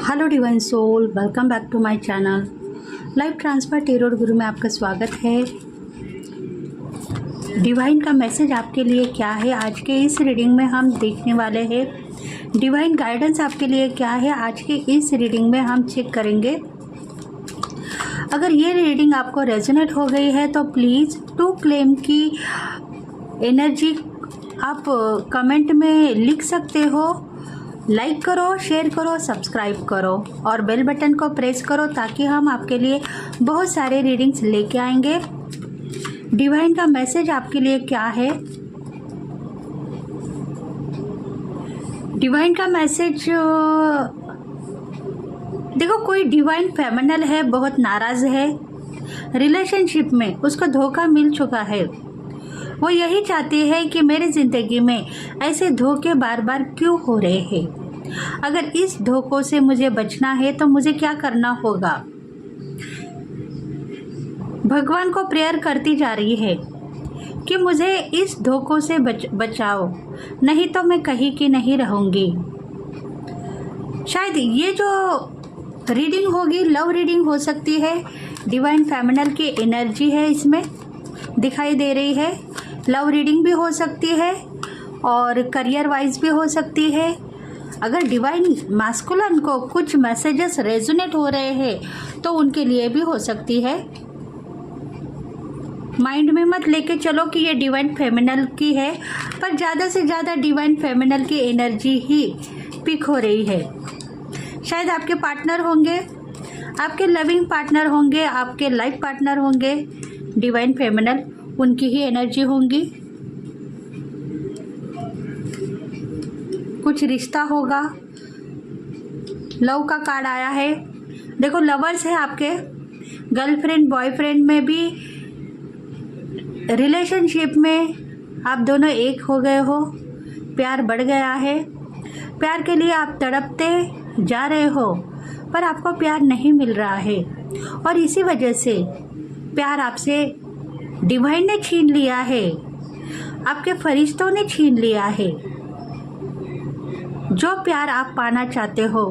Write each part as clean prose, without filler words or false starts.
Hello divine soul, welcome back to my channel life transfer tarot guru में आपका स्वागत है। डिवाइन का मैसेज आपके लिए क्या है आज के इस रीडिंग में हम देखने वाले हैं। डिवाइन गाइडेंस आपके लिए क्या है आज के इस रीडिंग में हम चेक करेंगे। अगर ये रीडिंग आपको रेजोनेट हो गई है तो प्लीज़ टू क्लेम की एनर्जी आप कमेंट में लिख सकते हो। लाइक करो, शेयर करो, सब्सक्राइब करो और बेल बटन को प्रेस करो ताकि हम आपके लिए बहुत सारे रीडिंग्स लेके आएंगे। डिवाइन का मैसेज आपके लिए क्या है? डिवाइन का मैसेज देखो, कोई डिवाइन फेमिनल है, बहुत नाराज़ है रिलेशनशिप में, उसको धोखा मिल चुका है। वो यही चाहती है कि मेरी ज़िंदगी में ऐसे धोखे बार बार क्यों हो रहे हैं। अगर इस धोखों से मुझे बचना है तो मुझे क्या करना होगा। भगवान को प्रेयर करती जा रही है कि मुझे इस धोखों से बचाओ, नहीं तो मैं कहीं की नहीं रहूँगी। शायद ये जो रीडिंग होगी लव रीडिंग हो सकती है। डिवाइन फेमिनल की एनर्जी है इसमें दिखाई दे रही है। लव रीडिंग भी हो सकती है और करियर वाइज भी हो सकती है। अगर डिवाइन मैस्कुलिन को कुछ मैसेजेस रेजोनेट हो रहे हैं तो उनके लिए भी हो सकती है। माइंड में मत लेके चलो कि ये डिवाइन फेमिनल की है, पर ज़्यादा से ज़्यादा डिवाइन फेमिनल की एनर्जी ही पिक हो रही है। शायद आपके पार्टनर होंगे, आपके लविंग पार्टनर होंगे, आपके लाइफ पार्टनर होंगे। डिवाइन फेमिनल उनकी ही एनर्जी होंगी। कुछ रिश्ता होगा। लव का कार्ड आया है। देखो, लवर्स है आपके, गर्लफ्रेंड बॉयफ्रेंड में भी रिलेशनशिप में आप दोनों एक हो गए हो। प्यार बढ़ गया है। प्यार के लिए आप तड़पते जा रहे हो पर आपको प्यार नहीं मिल रहा है और इसी वजह से प्यार आपसे डिवाइन ने छीन लिया है, आपके फरिश्तों ने छीन लिया है। जो प्यार आप पाना चाहते हो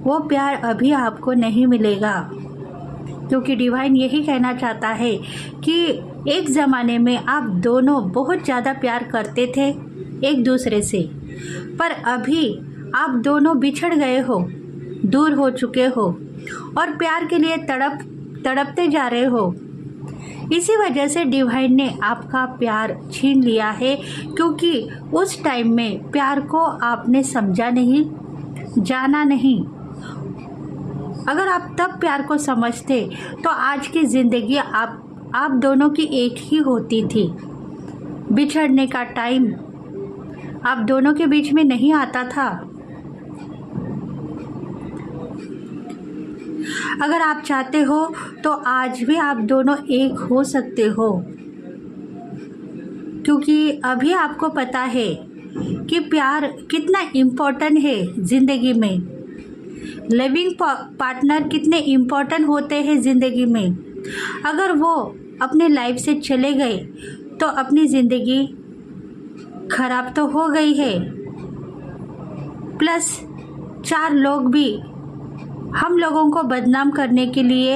वो प्यार अभी आपको नहीं मिलेगा, क्योंकि डिवाइन यही कहना चाहता है कि एक ज़माने में आप दोनों बहुत ज़्यादा प्यार करते थे एक दूसरे से, पर अभी आप दोनों बिछड़ गए हो, दूर हो चुके हो और प्यार के लिए तड़पते जा रहे हो। इसी वजह से डिवाइन ने आपका प्यार छीन लिया है, क्योंकि उस टाइम में प्यार को आपने समझा नहीं, जाना नहीं। अगर आप तब प्यार को समझते तो आज की ज़िंदगी आप दोनों की एक ही होती थी। बिछड़ने का टाइम आप दोनों के बीच में नहीं आता था। अगर आप चाहते हो तो आज भी आप दोनों एक हो सकते हो, क्योंकि अभी आपको पता है कि प्यार कितना इम्पोर्टेंट है ज़िंदगी में। लिविंग पार्टनर कितने इम्पोर्टेंट होते हैं ज़िंदगी में। अगर वो अपने लाइफ से चले गए तो अपनी ज़िंदगी खराब तो हो गई है, प्लस 4 लोग भी हम लोगों को बदनाम करने के लिए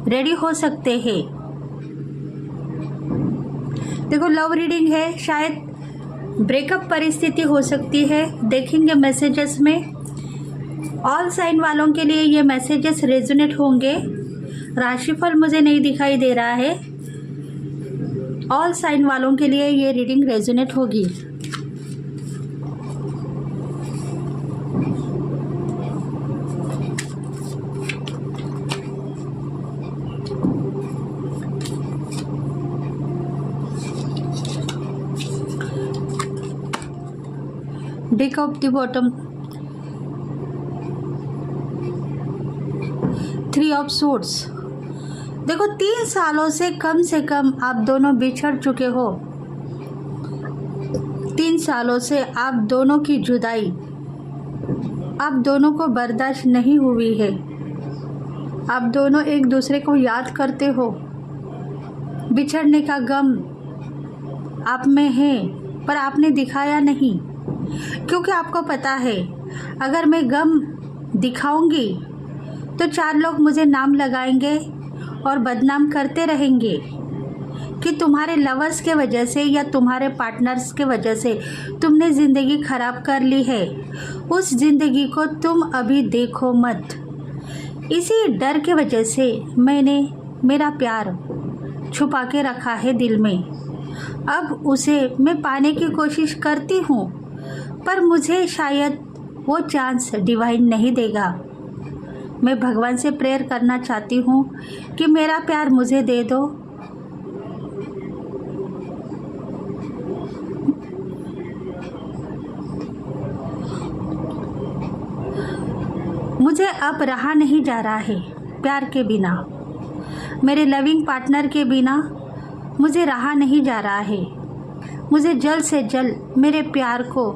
रेडी हो सकते हैं। देखो, लव रीडिंग है, शायद ब्रेकअप परिस्थिति हो सकती है। देखेंगे मैसेजेस में। ऑल साइन वालों के लिए ये मैसेजेस रेजोनेट होंगे। राशिफल मुझे नहीं दिखाई दे रहा है। ऑल साइन वालों के लिए ये रीडिंग रेजोनेट होगी। Deck of the bottom, 3 of swords. देखो, 3 सालों से कम आप दोनों बिछड़ चुके हो। 3 सालों से आप दोनों की जुदाई आप दोनों को बर्दाश्त नहीं हुई है। आप दोनों एक दूसरे को याद करते हो। बिछड़ने का गम आप में है पर आपने दिखाया नहीं, क्योंकि आपको पता है अगर मैं गम दिखाऊंगी तो 4 लोग मुझे नाम लगाएंगे और बदनाम करते रहेंगे कि तुम्हारे लवर्स के वजह से या तुम्हारे पार्टनर्स के वजह से तुमने ज़िंदगी ख़राब कर ली है। उस ज़िंदगी को तुम अभी देखो मत। इसी डर के वजह से मैंने मेरा प्यार छुपा के रखा है दिल में। अब उसे मैं पाने की कोशिश करती हूँ, पर मुझे शायद वो चांस डिवाइन नहीं देगा। मैं भगवान से प्रेयर करना चाहती हूँ कि मेरा प्यार मुझे दे दो। मुझे अब रहा नहीं जा रहा है प्यार के बिना, मेरे लविंग पार्टनर के बिना मुझे रहा नहीं जा रहा है। मुझे जल्द से जल्द मेरे प्यार को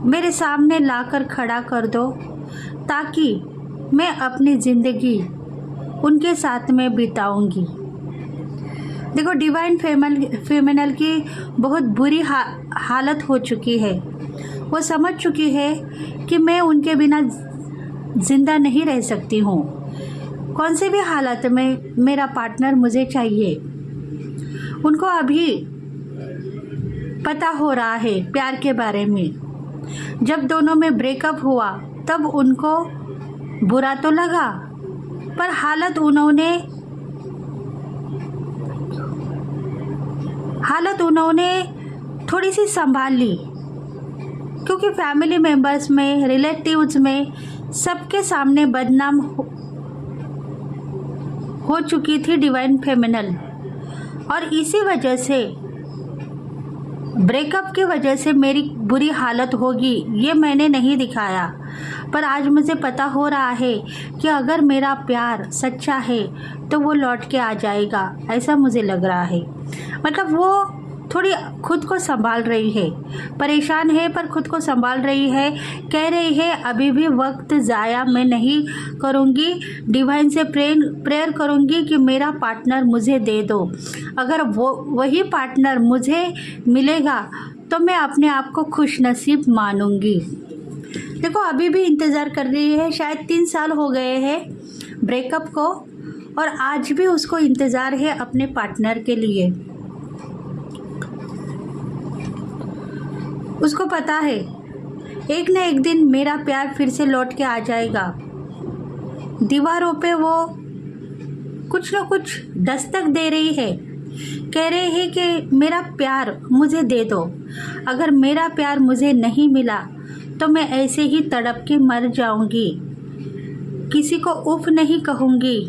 मेरे सामने लाकर खड़ा कर दो, ताकि मैं अपनी ज़िंदगी उनके साथ में बिताऊंगी। देखो, डिवाइन फेमिनल की बहुत बुरी हालत हो चुकी है। वो समझ चुकी है कि मैं उनके बिना ज़िंदा नहीं रह सकती हूँ। कौन से भी हालत में मेरा पार्टनर मुझे चाहिए। उनको अभी पता हो रहा है प्यार के बारे में। जब दोनों में ब्रेकअप हुआ तब उनको बुरा तो लगा, पर हालत उन्होंने थोड़ी सी संभाल ली, क्योंकि फैमिली मेंबर्स में, रिलेटिव्स में सबके सामने बदनाम हो चुकी थी डिवाइन फेमिनल। और इसी वजह से, ब्रेकअप की वजह से मेरी बुरी हालत होगी ये मैंने नहीं दिखाया। पर आज मुझे पता हो रहा है कि अगर मेरा प्यार सच्चा है तो वो लौट के आ जाएगा, ऐसा मुझे लग रहा है। मतलब वो थोड़ी खुद को संभाल रही है, परेशान है पर खुद को संभाल रही है। कह रही है अभी भी वक्त ज़ाया मैं नहीं करूँगी, डिवाइन से प्रेयर करूँगी कि मेरा पार्टनर मुझे दे दो। अगर वही पार्टनर मुझे मिलेगा तो मैं अपने आप को खुशनसीब मानूंगी। देखो, अभी भी इंतज़ार कर रही है। शायद 3 साल हो गए हैं ब्रेकअप को, और आज भी उसको इंतज़ार है अपने पार्टनर के लिए। उसको पता है एक न एक दिन मेरा प्यार फिर से लौट के आ जाएगा। दीवारों पे वो कुछ न कुछ दस्तक दे रही है, कह रही है कि मेरा प्यार मुझे दे दो। अगर मेरा प्यार मुझे नहीं मिला तो मैं ऐसे ही तड़प के मर जाऊंगी, किसी को उफ नहीं कहूंगी।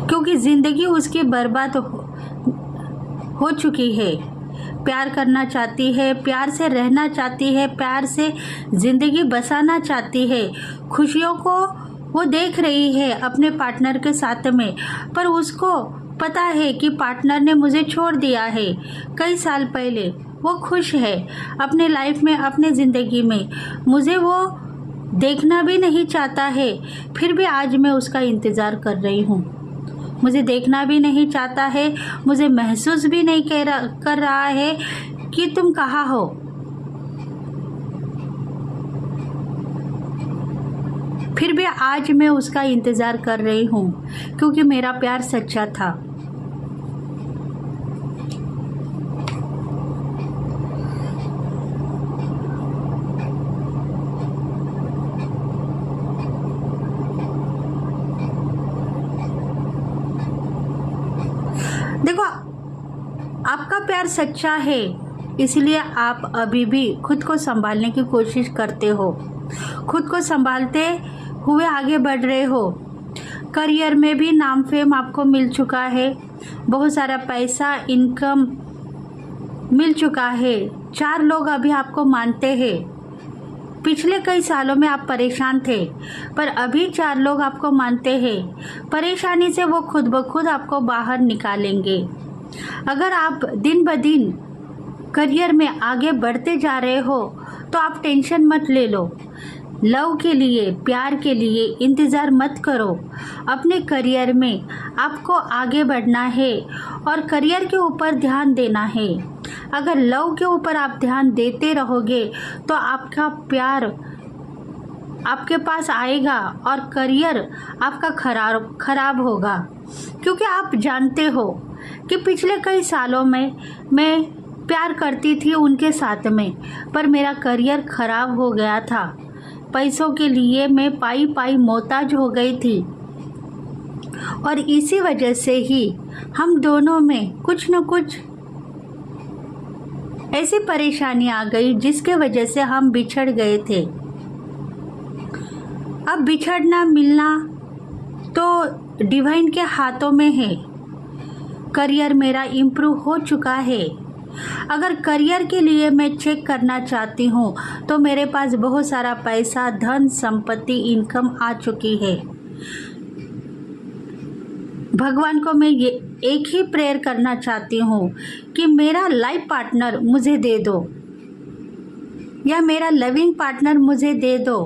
क्योंकि ज़िंदगी उसकी बर्बाद हो चुकी है। प्यार करना चाहती है, प्यार से रहना चाहती है, प्यार से ज़िंदगी बसाना चाहती है। खुशियों को वो देख रही है अपने पार्टनर के साथ में, पर उसको पता है कि पार्टनर ने मुझे छोड़ दिया है कई साल पहले। वो खुश है अपने लाइफ में, अपने ज़िंदगी में। मुझे वो देखना भी नहीं चाहता है, फिर भी आज मैं उसका इंतज़ार कर रही हूँ। मुझे देखना भी नहीं चाहता है, मुझे महसूस भी नहीं कर रहा है कि तुम कहाँ हो। फिर भी आज मैं उसका इंतज़ार कर रही हूँ, क्योंकि मेरा प्यार सच्चा था। देखो, आपका प्यार सच्चा है, इसलिए आप अभी भी खुद को संभालने की कोशिश करते हो, खुद को संभालते हुए आगे बढ़ रहे हो। करियर में भी नाम फेम आपको मिल चुका है, बहुत सारा पैसा, इनकम मिल चुका है। 4 लोग अभी आपको मानते हैं। पिछले कई सालों में आप परेशान थे, पर अभी 4 लोग आपको मानते हैं। परेशानी से वो खुद ब खुद आपको बाहर निकालेंगे। अगर आप दिन ब दिन करियर में आगे बढ़ते जा रहे हो तो आप टेंशन मत ले लो। लव के लिए, प्यार के लिए इंतज़ार मत करो। अपने करियर में आपको आगे बढ़ना है और करियर के ऊपर ध्यान देना है। अगर लव के ऊपर आप ध्यान देते रहोगे तो आपका प्यार आपके पास आएगा और करियर आपका खराब होगा, क्योंकि आप जानते हो कि पिछले कई सालों में मैं प्यार करती थी उनके साथ में, पर मेरा करियर खराब हो गया था। पैसों के लिए मैं पाई पाई मोहताज हो गई थी और इसी वजह से ही हम दोनों में कुछ न कुछ ऐसी परेशानी आ गई जिसके वजह से हम बिछड़ गए थे। अब बिछड़ना मिलना तो डिवाइन के हाथों में है। करियर मेरा इम्प्रूव हो चुका है। अगर करियर के लिए मैं चेक करना चाहती हूँ तो मेरे पास बहुत सारा पैसा, धन, संपत्ति, इनकम आ चुकी है। भगवान को मैं ये एक ही प्रेयर करना चाहती हूँ कि मेरा लाइफ पार्टनर मुझे दे दो या मेरा लविंग पार्टनर मुझे दे दो।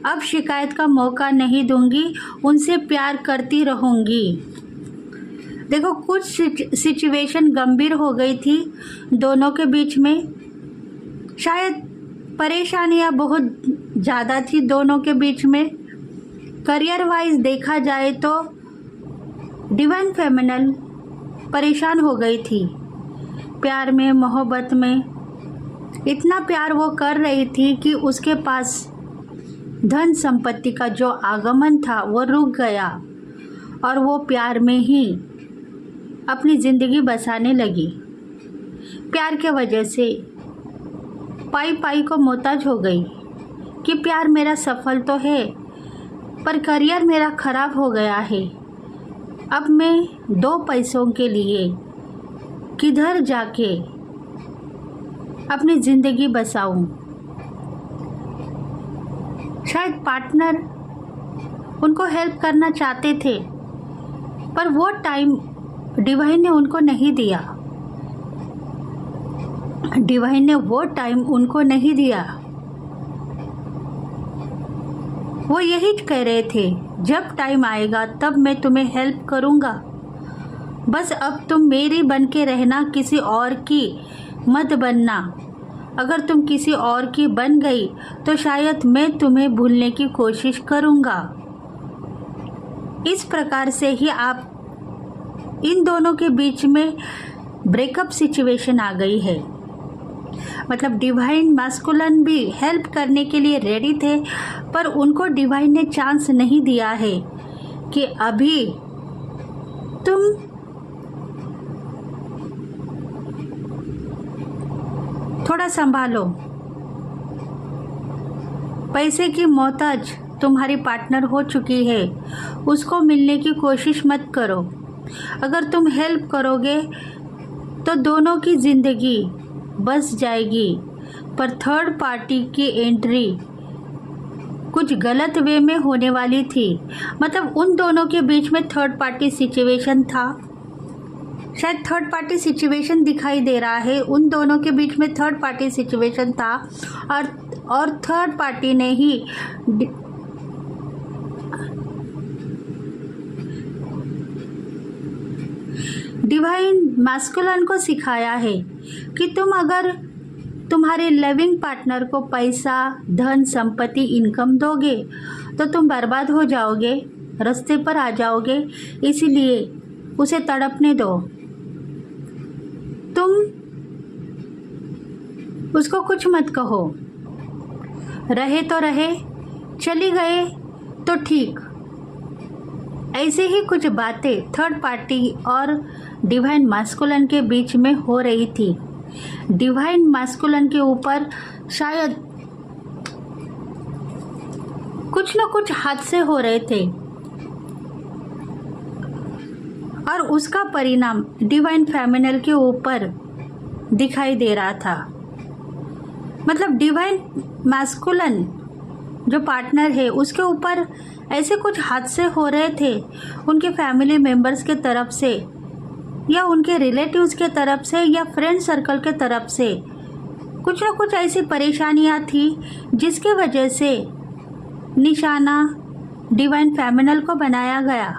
अब शिकायत का मौका नहीं दूंगी, उनसे प्यार करती रहूँगी। देखो, कुछ सिचुएशन गंभीर हो गई थी दोनों के बीच में। शायद परेशानियां बहुत ज़्यादा थी दोनों के बीच में। करियर वाइज देखा जाए तो डिवाइन फेमिनल परेशान हो गई थी। प्यार में, मोहब्बत में इतना प्यार वो कर रही थी कि उसके पास धन संपत्ति का जो आगमन था वो रुक गया और वो प्यार में ही अपनी ज़िंदगी बसाने लगी। प्यार के वजह से पाई पाई को मोहताज हो गई कि प्यार मेरा सफल तो है पर करियर मेरा खराब हो गया है। अब मैं दो पैसों के लिए किधर जाके अपनी ज़िंदगी बसाऊं। शायद पार्टनर उनको हेल्प करना चाहते थे पर वो टाइम डिवाइन ने उनको नहीं दिया। डिवाइन ने वो टाइम उनको नहीं दिया। वो यही कह रहे थे, जब टाइम आएगा तब मैं तुम्हें हेल्प करूँगा, बस अब तुम मेरी बन के रहना, किसी और की मत बनना। अगर तुम किसी और की बन गई तो शायद मैं तुम्हें भूलने की कोशिश करूँगा। इस प्रकार से ही आप इन दोनों के बीच में ब्रेकअप सिचुएशन आ गई है। मतलब डिवाइन मास्कुलन भी हेल्प करने के लिए रेडी थे पर उनको डिवाइन ने चांस नहीं दिया है कि अभी तुम थोड़ा संभालो। पैसे की मोहताज तुम्हारी पार्टनर हो चुकी है, उसको मिलने की कोशिश मत करो। अगर तुम हेल्प करोगे तो दोनों की ज़िंदगी बस जाएगी, पर थर्ड पार्टी की एंट्री कुछ गलत वे में होने वाली थी। मतलब उन दोनों के बीच में थर्ड पार्टी सिचुएशन था। शायद थर्ड पार्टी सिचुएशन दिखाई दे रहा है। उन दोनों के बीच में थर्ड पार्टी सिचुएशन था और थर्ड पार्टी ने ही डिवाइन मैस्कुलिन को सिखाया है कि तुम अगर तुम्हारे लविंग पार्टनर को पैसा, धन, संपत्ति, इनकम दोगे तो तुम बर्बाद हो जाओगे, रास्ते पर आ जाओगे। इसीलिए उसे तड़पने दो। तुम उसको कुछ मत कहो, रहे तो रहे, चली गए तो ठीक। ऐसे ही कुछ बातें थर्ड पार्टी और डिवाइन मैस्कुलिन के बीच में हो रही थी। डिवाइन मैस्कुलिन के ऊपर शायद कुछ न कुछ हादसे हो रहे थे और उसका परिणाम डिवाइन फेमिनल के ऊपर दिखाई दे रहा था। मतलब डिवाइन मैस्कुलिन जो पार्टनर है उसके ऊपर ऐसे कुछ हादसे हो रहे थे उनके फैमिली मेंबर्स के तरफ से या उनके रिलेटिव्स के तरफ से या फ्रेंड सर्कल के तरफ से कुछ न कुछ ऐसी परेशानियां थी जिसकी वजह से निशाना डिवाइन फेमिनल को बनाया गया।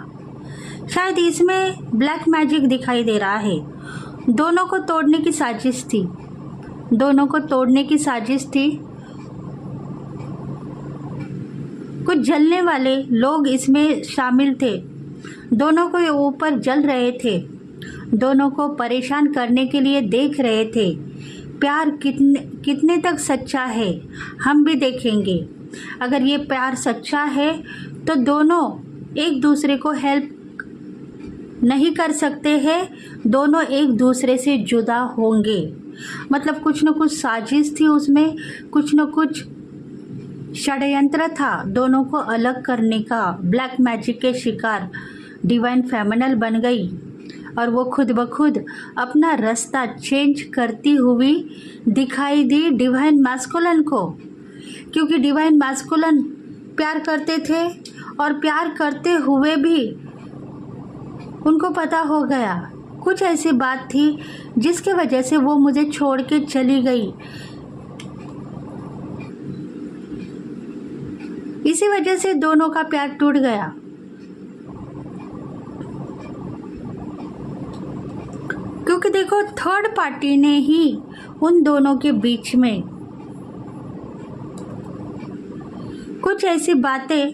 शायद इसमें ब्लैक मैजिक दिखाई दे रहा है। दोनों को तोड़ने की साजिश थी, दोनों को तोड़ने की साजिश थी। कुछ जलने वाले लोग इसमें शामिल थे, दोनों को ऊपर जल रहे थे, दोनों को परेशान करने के लिए देख रहे थे। प्यार कितने तक सच्चा है हम भी देखेंगे। अगर ये प्यार सच्चा है तो दोनों एक दूसरे को हेल्प नहीं कर सकते हैं, दोनों एक दूसरे से जुदा होंगे। मतलब कुछ न कुछ साजिश थी उसमें, कुछ न कुछ षड्यंत्र था दोनों को अलग करने का। ब्लैक मैजिक के शिकार डिवाइन फेमिनल बन गई और वो खुद ब खुद अपना रास्ता चेंज करती हुई दिखाई दी डिवाइन मैस्कुलिन को, क्योंकि डिवाइन मैस्कुलिन प्यार करते थे और प्यार करते हुए भी उनको पता हो गया कुछ ऐसी बात थी जिसके वजह से वो मुझे छोड़ के चली गई। इसी वजह से दोनों का प्यार टूट गया। क्योंकि देखो थर्ड पार्टी ने ही उन दोनों के बीच में कुछ ऐसी बातें,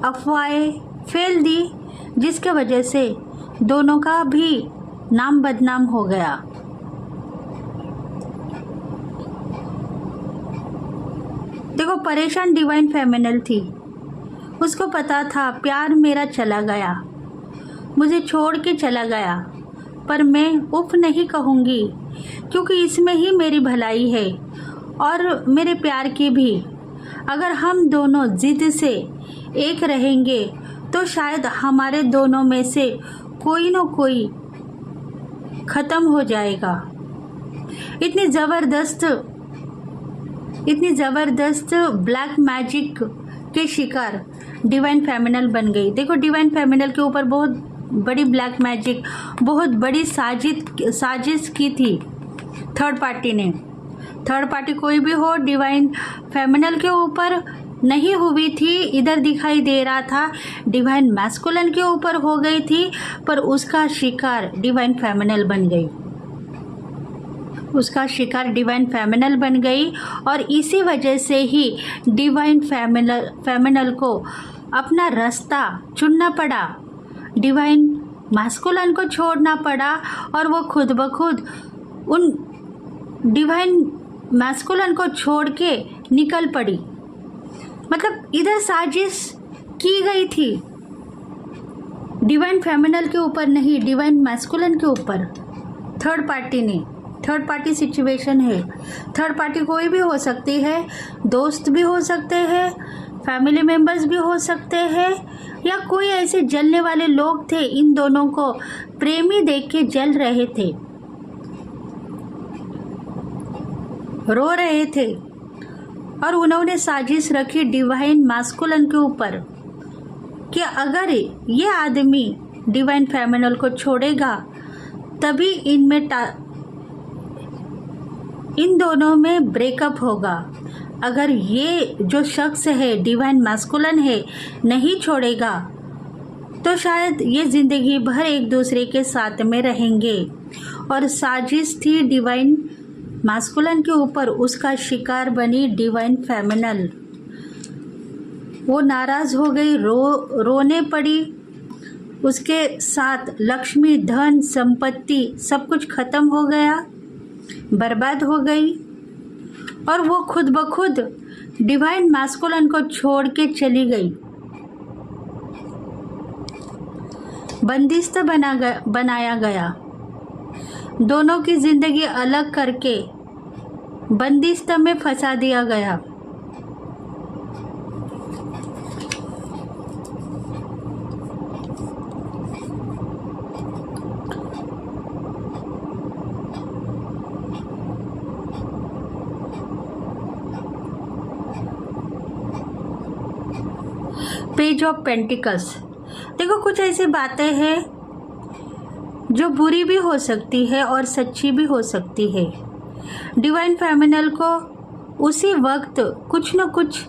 अफवाहें फैल दी जिसके वजह से दोनों का भी नाम बदनाम हो गया। देखो परेशान डिवाइन फेमिनल थी, उसको पता था प्यार मेरा चला गया, मुझे छोड़ के चला गया, पर मैं उफ नहीं कहूँगी क्योंकि इसमें ही मेरी भलाई है और मेरे प्यार की भी। अगर हम दोनों जिद से एक रहेंगे तो शायद हमारे दोनों में से कोई न कोई ख़त्म हो जाएगा। इतनी ज़बरदस्त ब्लैक मैजिक के शिकार डिवाइन फेमिनल बन गई। देखो डिवाइन फेमिनल के ऊपर बहुत बड़ी ब्लैक मैजिक, बहुत बड़ी साजिश की थी थर्ड पार्टी ने। थर्ड पार्टी कोई भी हो, डिवाइन फेमिनल के ऊपर नहीं हुई थी। इधर दिखाई दे रहा था डिवाइन मैस्कुलिन के ऊपर हो गई थी, पर उसका शिकार डिवाइन फेमिनल बन गई, उसका शिकार डिवाइन फेमिनल बन गई। और इसी वजह से ही डिवाइन फेमिनल को अपना रास्ता चुनना पड़ा, डिवाइन मैस्कुलिन को छोड़ना पड़ा और वो खुद ब खुद उन डिवाइन मैस्कुलिन को छोड़ के निकल पड़ी। मतलब इधर साजिश की गई थी डिवाइन फेमिनल के ऊपर नहीं, डिवाइन मैस्कुलिन के ऊपर थर्ड पार्टी ने। थर्ड पार्टी सिचुएशन है, थर्ड पार्टी कोई भी हो सकती है, दोस्त भी हो सकते हैं, फैमिली मेम्बर्स भी हो सकते हैं, या कोई ऐसे जलने वाले लोग थे। इन दोनों को प्रेमी देख के जल रहे थे, रो रहे थे और उन्होंने साजिश रखी डिवाइन मैस्कुलिन के ऊपर कि अगर ये आदमी डिवाइन फेमिनल को छोड़ेगा तभी इन दोनों में ब्रेकअप होगा। अगर ये जो शख्स है डिवाइन मैस्कुलिन है नहीं छोड़ेगा तो शायद ये ज़िंदगी भर एक दूसरे के साथ में रहेंगे। और साजिश थी डिवाइन मैस्कुलिन के ऊपर, उसका शिकार बनी डिवाइन फेमिनल। वो नाराज़ हो गई, रोने पड़ी, उसके साथ लक्ष्मी, धन, संपत्ति सब कुछ ख़त्म हो गया, बर्बाद हो गई। और वो खुद ब खुद डिवाइन मैस्कुलिन को छोड़ के चली गई। बंदिस्त बनाया गया, दोनों की ज़िंदगी अलग करके बंदिस्त में फंसा दिया गया। Page of pentacles. देखो कुछ ऐसी बातें हैं जो बुरी भी हो सकती है और सच्ची भी हो सकती है। डिवाइन फेमिनल को उसी वक्त कुछ न कुछ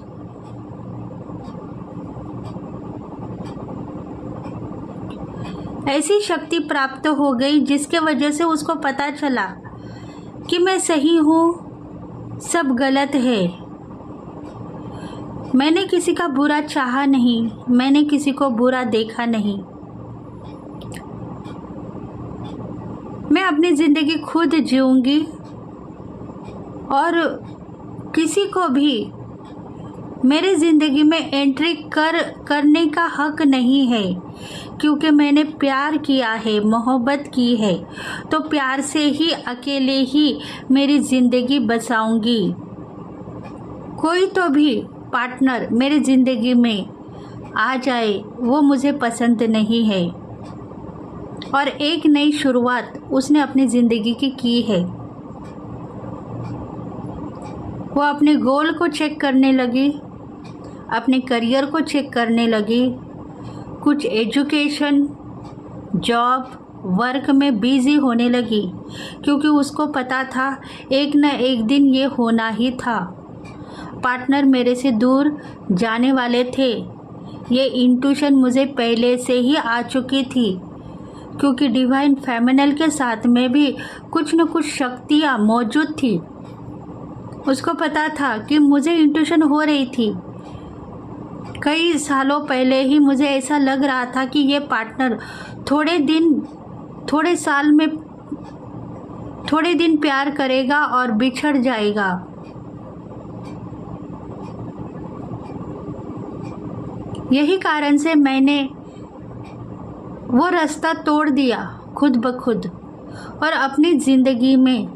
ऐसी शक्ति प्राप्त हो गई जिसके वजह से उसको पता चला कि मैं सही हूँ, सब गलत है। मैंने किसी का बुरा चाहा नहीं, मैंने किसी को बुरा देखा नहीं। मैं अपनी ज़िंदगी खुद जीऊँगी और किसी को भी मेरी ज़िंदगी में एंट्री करने का हक नहीं है, क्योंकि मैंने प्यार किया है, मोहब्बत की है, तो प्यार से ही अकेले ही मेरी ज़िंदगी बसाऊंगी। कोई तो भी पार्टनर मेरी ज़िंदगी में आ जाए वो मुझे पसंद नहीं है। और एक नई शुरुआत उसने अपनी ज़िंदगी की है। वो अपने गोल को चेक करने लगी, अपने करियर को चेक करने लगी, कुछ एजुकेशन, जॉब, वर्क में बिज़ी होने लगी, क्योंकि उसको पता था एक न एक दिन ये होना ही था। पार्टनर मेरे से दूर जाने वाले थे, ये इंट्यूशन मुझे पहले से ही आ चुकी थी, क्योंकि डिवाइन फेमिनल के साथ में भी कुछ न कुछ शक्तियाँ मौजूद थी। उसको पता था कि मुझे इंट्यूशन हो रही थी। कई सालों पहले ही मुझे ऐसा लग रहा था कि ये पार्टनर थोड़े दिन प्यार करेगा और बिछड़ जाएगा। यही कारण से मैंने वो रास्ता तोड़ दिया खुद ब खुद, और अपनी ज़िंदगी में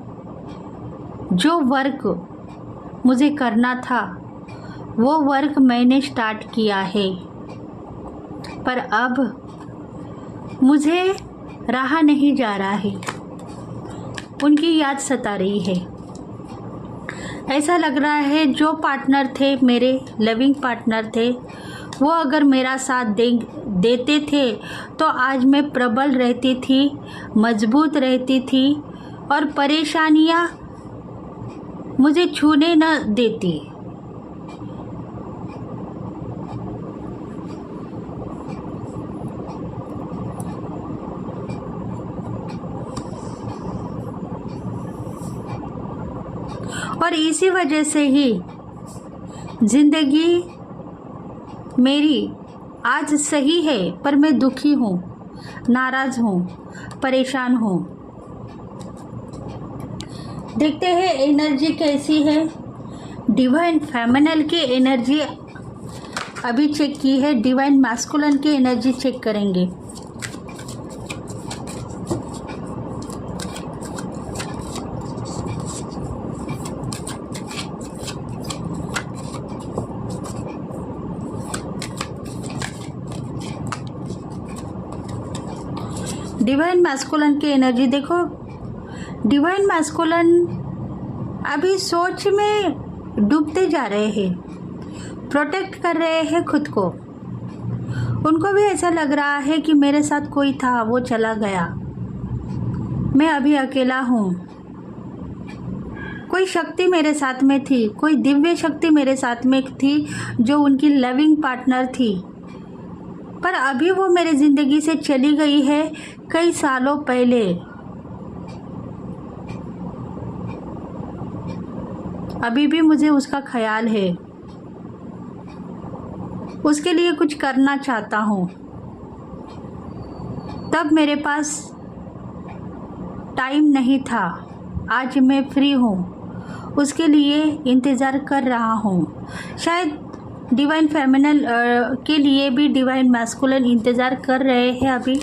जो वर्क मुझे करना था वो वर्क मैंने स्टार्ट किया है। पर अब मुझे रहा नहीं जा रहा है, उनकी याद सता रही है। ऐसा लग रहा है जो पार्टनर थे, मेरे लविंग पार्टनर थे, वो अगर मेरा साथ देते थे तो आज मैं प्रबल रहती थी, मजबूत रहती थी और परेशानियाँ मुझे छूने न देती। और इसी वजह से ही ज़िंदगी मेरी आज सही है, पर मैं दुखी हूँ, नाराज़ हूँ, परेशान हूँ। देखते हैं एनर्जी कैसी है। डिवाइन फेमिनल की एनर्जी अभी चेक की है, डिवाइन मैस्कुलिन की एनर्जी चेक करेंगे। डिवाइन मैस्कुलिन की एनर्जी देखो। डिवाइन मैस्कुलिन अभी सोच में डूबते जा रहे हैं, प्रोटेक्ट कर रहे हैं खुद को। उनको भी ऐसा लग रहा है कि मेरे साथ कोई था, वो चला गया, मैं अभी अकेला हूँ। कोई शक्ति मेरे साथ में थी, कोई दिव्य शक्ति मेरे साथ में थी जो उनकी लविंग पार्टनर थी, पर अभी वो मेरे ज़िंदगी से चली गई है कई सालों पहले। अभी भी मुझे उसका ख्याल है, उसके लिए कुछ करना चाहता हूँ। तब मेरे पास टाइम नहीं था, आज मैं फ्री हूँ, उसके लिए इंतज़ार कर रहा हूँ। शायद डिवाइन फेमिनल के लिए भी डिवाइन मैस्कुलिन इंतज़ार कर रहे हैं अभी।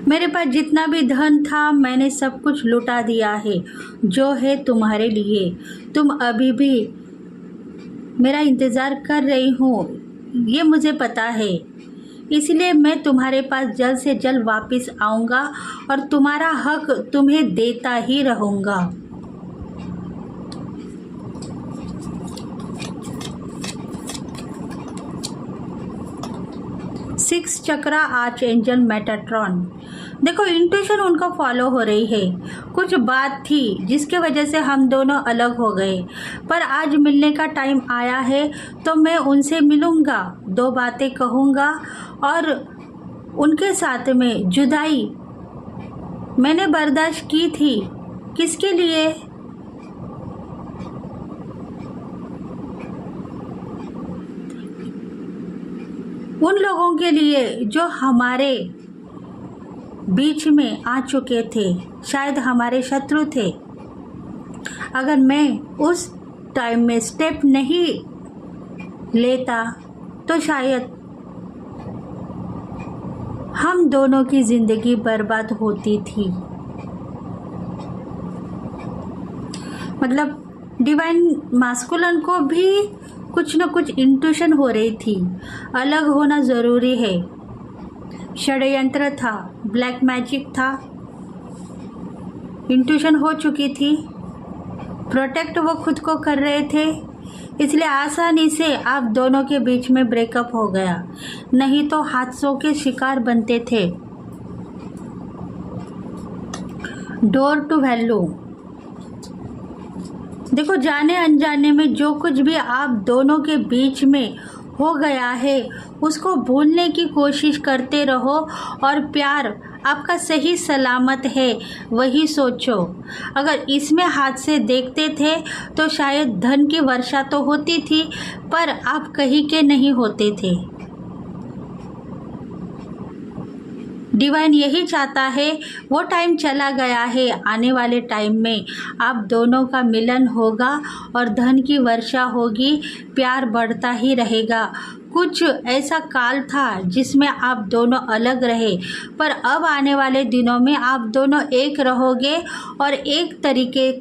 मेरे पास जितना भी धन था मैंने सब कुछ लुटा दिया है, जो है तुम्हारे लिए। तुम अभी भी मेरा इंतज़ार कर रही हो, ये मुझे पता है, इसलिए मैं तुम्हारे पास जल्द से जल्द वापस आऊँगा और तुम्हारा हक तुम्हें देता ही रहूँगा। सिक्स चक्रा आर्च एंजल मेटाट्रॉन। देखो इंट्यूशन उनका फॉलो हो रही है। कुछ बात थी जिसके वजह से हम दोनों अलग हो गए, पर आज मिलने का टाइम आया है तो मैं उनसे मिलूँगा, 2 बातें कहूँगा और उनके साथ में जुदाई मैंने बर्दाश्त की थी। किसके लिए? उन लोगों के लिए जो हमारे बीच में आ चुके थे, शायद हमारे शत्रु थे। अगर मैं उस टाइम में स्टेप नहीं लेता तो शायद हम दोनों की ज़िंदगी बर्बाद होती थी। मतलब डिवाइन मास्कुलिन को भी कुछ न कुछ इंट्यूशन हो रही थी। अलग होना ज़रूरी है। षड्यंत्र था, ब्लैक मैजिक था, इंट्यूशन हो चुकी थी। प्रोटेक्ट वो खुद को कर रहे थे, इसलिए आसानी से आप दोनों के बीच में ब्रेकअप हो गया, नहीं तो हादसों के शिकार बनते थे। Door to value. देखो जाने अनजाने में जो कुछ भी आप दोनों के बीच में हो गया है उसको भूलने की कोशिश करते रहो और प्यार आपका सही सलामत है वही सोचो। अगर इसमें हाथ से देखते थे तो शायद धन की वर्षा तो होती थी, पर आप कहीं के नहीं होते थे। डिवाइन यही चाहता है, वो टाइम चला गया है, आने वाले टाइम में आप दोनों का मिलन होगा और धन की वर्षा होगी, प्यार बढ़ता ही रहेगा। कुछ ऐसा काल था जिसमें आप दोनों अलग रहे, पर अब आने वाले दिनों में आप दोनों एक रहोगे और एक तरीके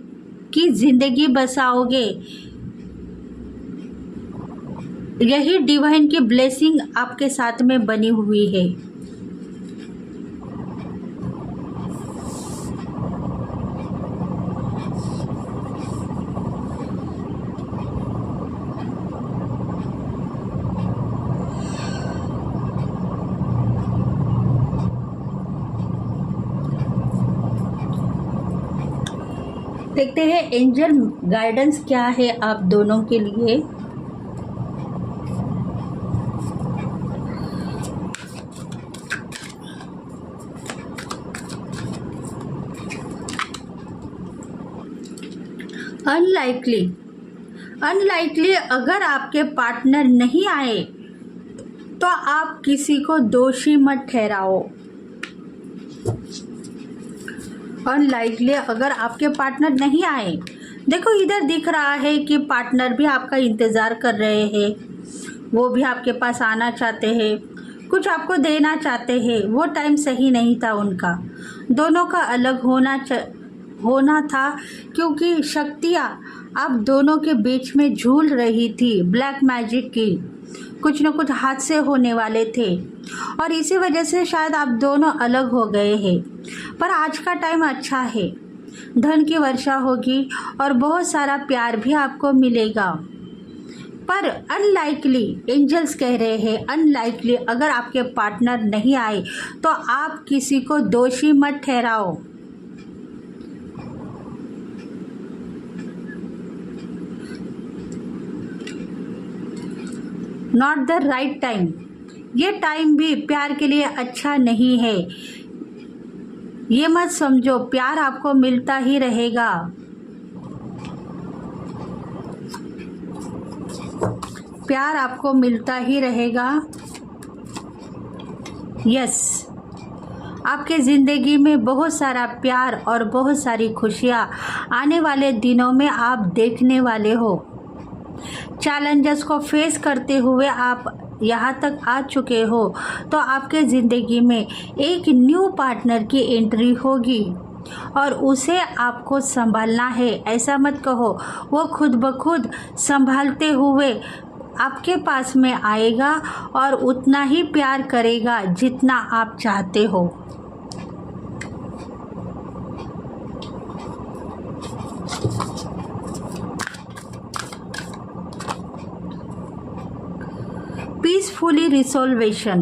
की ज़िंदगी बसाओगे। यही डिवाइन की ब्लेसिंग आपके साथ में बनी हुई है। देखते हैं एंजल गाइडेंस क्या है आप दोनों के लिए। अनलाइकली अगर आपके पार्टनर नहीं आए तो आप किसी को दोषी मत ठहराओ। अनलाइकली अगर आपके पार्टनर नहीं आए, देखो इधर दिख रहा है कि पार्टनर भी आपका इंतज़ार कर रहे हैं, वो भी आपके पास आना चाहते हैं, कुछ आपको देना चाहते हैं। वो टाइम सही नहीं था उनका, दोनों का अलग होना था क्योंकि शक्तियाँ आप दोनों के बीच में झूल रही थी। ब्लैक मैजिक की कुछ न कुछ हादसे होने वाले थे और इसी वजह से शायद आप दोनों अलग हो गए हैं। पर आज का टाइम अच्छा है, धन की वर्षा होगी और बहुत सारा प्यार भी आपको मिलेगा। पर अनलाइकली एंजल्स कह रहे हैं, अनलाइकली अगर आपके पार्टनर नहीं आए तो आप किसी को दोषी मत ठहराओ। नॉट द राइट टाइम, ये टाइम भी प्यार के लिए अच्छा नहीं है। ये मत समझो, प्यार आपको मिलता ही रहेगा। प्यार आपको मिलता ही रहेगा। यस, आपके ज़िंदगी में बहुत सारा प्यार और बहुत सारी खुशियाँ आने वाले दिनों में आप देखने वाले हो। चैलेंजेस को फेस करते हुए आप यहाँ तक आ चुके हो तो आपके ज़िंदगी में एक न्यू पार्टनर की एंट्री होगी और उसे आपको संभालना है। ऐसा मत कहो, वो खुद ब खुद संभालते हुए आपके पास में आएगा और उतना ही प्यार करेगा जितना आप चाहते हो। पीसफुली रिसोल्वेशन।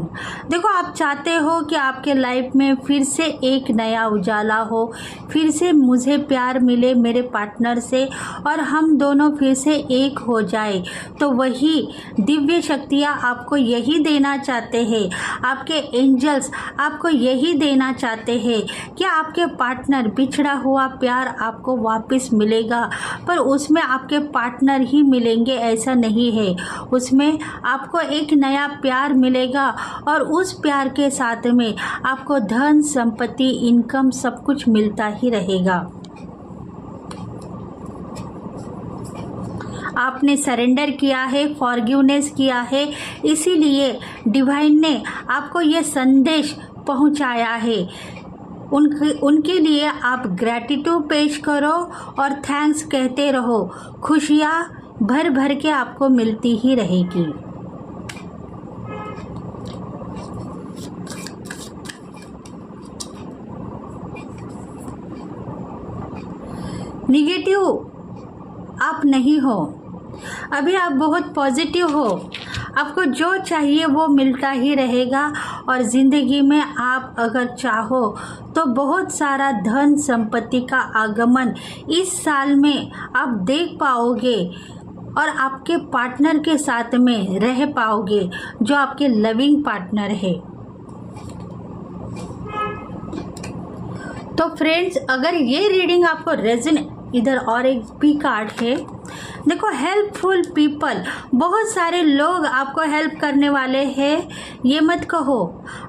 देखो, आप चाहते हो कि आपके लाइफ में फिर से एक नया उजाला हो, फिर से मुझे प्यार मिले मेरे पार्टनर से और हम दोनों फिर से एक हो जाए। तो वही दिव्य शक्तियाँ आपको यही देना चाहते हैं, आपके एंजल्स आपको यही देना चाहते हैं कि आपके पार्टनर, बिछड़ा हुआ प्यार आपको वापस मिलेगा। पर उसमें आपके पार्टनर ही मिलेंगे ऐसा नहीं है, उसमें आपको एक नया प्यार मिलेगा और उस प्यार के साथ में आपको धन, संपत्ति, इनकम सब कुछ मिलता ही रहेगा। आपने सरेंडर किया है, फॉरगिवनेस किया है, इसीलिए डिवाइन ने आपको ये संदेश पहुंचाया है। उनके लिए आप ग्रैटिट्यूड पेश करो और थैंक्स कहते रहो। खुशियाँ भर भर के आपको मिलती ही रहेगी। निगेटिव आप नहीं हो, अभी आप बहुत पॉजिटिव हो। आपको जो चाहिए वो मिलता ही रहेगा और ज़िंदगी में आप अगर चाहो तो बहुत सारा धन संपत्ति का आगमन इस साल में आप देख पाओगे और आपके पार्टनर के साथ में रह पाओगे जो आपके लविंग पार्टनर है। तो फ्रेंड्स, अगर ये रीडिंग आपको रेजोनेट, इधर और एक भी कार्ड है, देखो, हेल्पफुल पीपल, बहुत सारे लोग आपको हेल्प करने वाले हैं। ये मत कहो,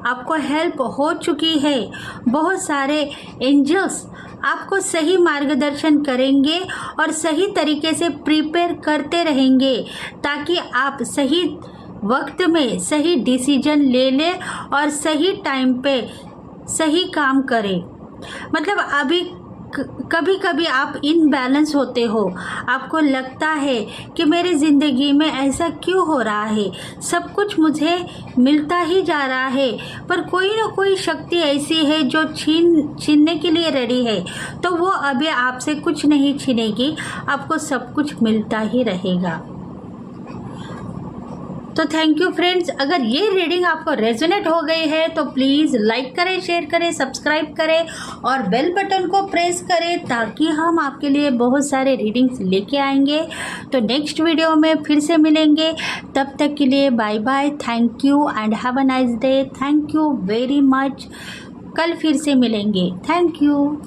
आपको हेल्प हो चुकी है। बहुत सारे एंजल्स आपको सही मार्गदर्शन करेंगे और सही तरीके से प्रिपेयर करते रहेंगे ताकि आप सही वक्त में सही डिसीजन ले लें और सही टाइम पे सही काम करें। मतलब अभी कभी कभी आप इनबैलेंस होते हो, आपको लगता है कि मेरी ज़िंदगी में ऐसा क्यों हो रहा है, सब कुछ मुझे मिलता ही जा रहा है, पर कोई ना कोई शक्ति ऐसी है जो छीनने के लिए रेडी है। तो वो अभी आपसे कुछ नहीं छीनेगी, आपको सब कुछ मिलता ही रहेगा। तो थैंक यू फ्रेंड्स, अगर ये रीडिंग आपको रेजोनेट हो गई है तो प्लीज़ लाइक करें, शेयर करें, सब्सक्राइब करें और बेल बटन को प्रेस करें ताकि हम आपके लिए बहुत सारे रीडिंग्स लेके आएंगे। तो नेक्स्ट वीडियो में फिर से मिलेंगे, तब तक के लिए bye bye, thank you and have a nice day. Thank you very much, कल फिर से मिलेंगे। Thank you.